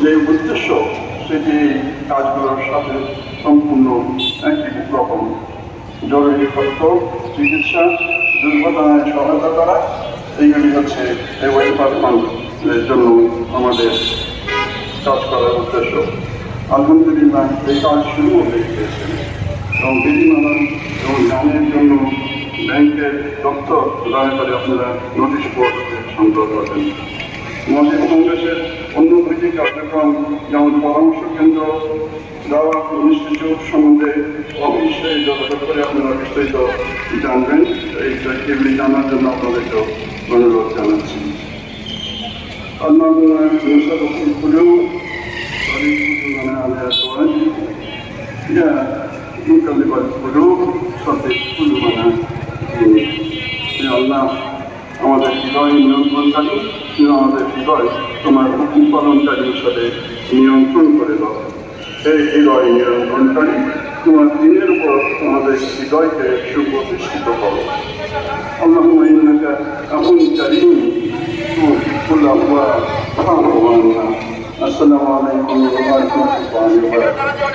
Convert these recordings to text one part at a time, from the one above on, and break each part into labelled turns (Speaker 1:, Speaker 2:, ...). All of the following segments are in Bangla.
Speaker 1: যে উদ্দেশ্য সেটি কাজগুলোর সাথে সম্পূর্ণ একই রকম। জরুরি তথ্য, চিকিৎসা, দুর্ঘটনায় সহায়তা করা, এইগুলি হচ্ছে এই ওয়েলফেয়ার ফান্ডের জন্য আমাদের কাজ করার উদ্দেশ্য। আলহামদুলিল্লাহ এই কাজ শুরু হয়ে গিয়েছে এবং বিধিমালা এবং জ্ঞানের জন্য ব্যাংকের তথ্য দয়া করে আপনারা নোটিশ বোর্ডে সংগ্রহ করবেন। মসজিদ কংগ্রেসের অন্য দুটি কার্যক্রম যেমন পরামর্শ কেন্দ্র, দাওয়া ইনস্টিটিউট সম্বন্ধে অবিশ্বাসী যোগাযোগ করে আপনারা বিস্তারিত জানবেন। এগুলি জানার জন্য আপনাদেরকেও অনুরোধ জানাচ্ছি। اللهم نسألك القلوب وليكن على أزواجه يا مقلب القلوب ثبت قلوبنا بدينك يا الله আমাদের হৃদয় নিয়ন্ত্রণকারী, আমাদের হৃদয় তোমার হুকুম পালনকারী হিসাবে নিয়ন্ত্রণ করে দাও। এই হৃদয় নিয়ন্ত্রণকারী তোমার দিনের উপর আমাদের হৃদয়কে সুপ্রতিষ্ঠিত করো। اللهم إنك عفو كريم تحب العفو فاعف عنا. السلام عليكم ورحمة الله وبركاته.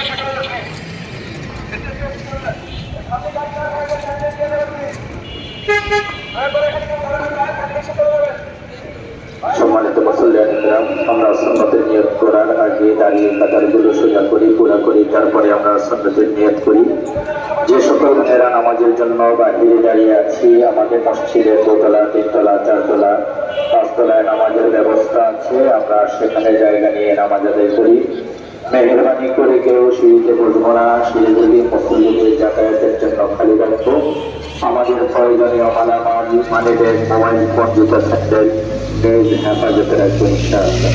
Speaker 2: সম্মানিত মুসল্লিয়ান, আমরা সুন্নতের নিয়ত করার আগে দাঁড়িয়ে কাতারগুলো সোজা করি, পুরা করি, তারপরে আমরা সুন্নতের নিয়ত করি। যে সকল ভাইয়েরা নামাজের জন্য বাহিরে দাঁড়িয়ে আছি, আমাদের মসজিদের দোতলা, তিনতলা, চারতলা, পাঁচতলায় নামাজের ব্যবস্থা আছে, আমরা সেখানে জায়গা নিয়ে নামাজ আদায় করি। মেহরবানি করে কেউ সিঁড়িতে বসবো না, সিঁড়িগুলি মুসল্লিদের যাতায়াতের জন্য খালি রাখবো। আমাদের প্রয়োজনীয় মালামাল, মানিব্যাগ, মোবাইল ফোন, জুতা, স্যান্ডেল হেফাজতে রাখবো ইনশাআল্লাহ।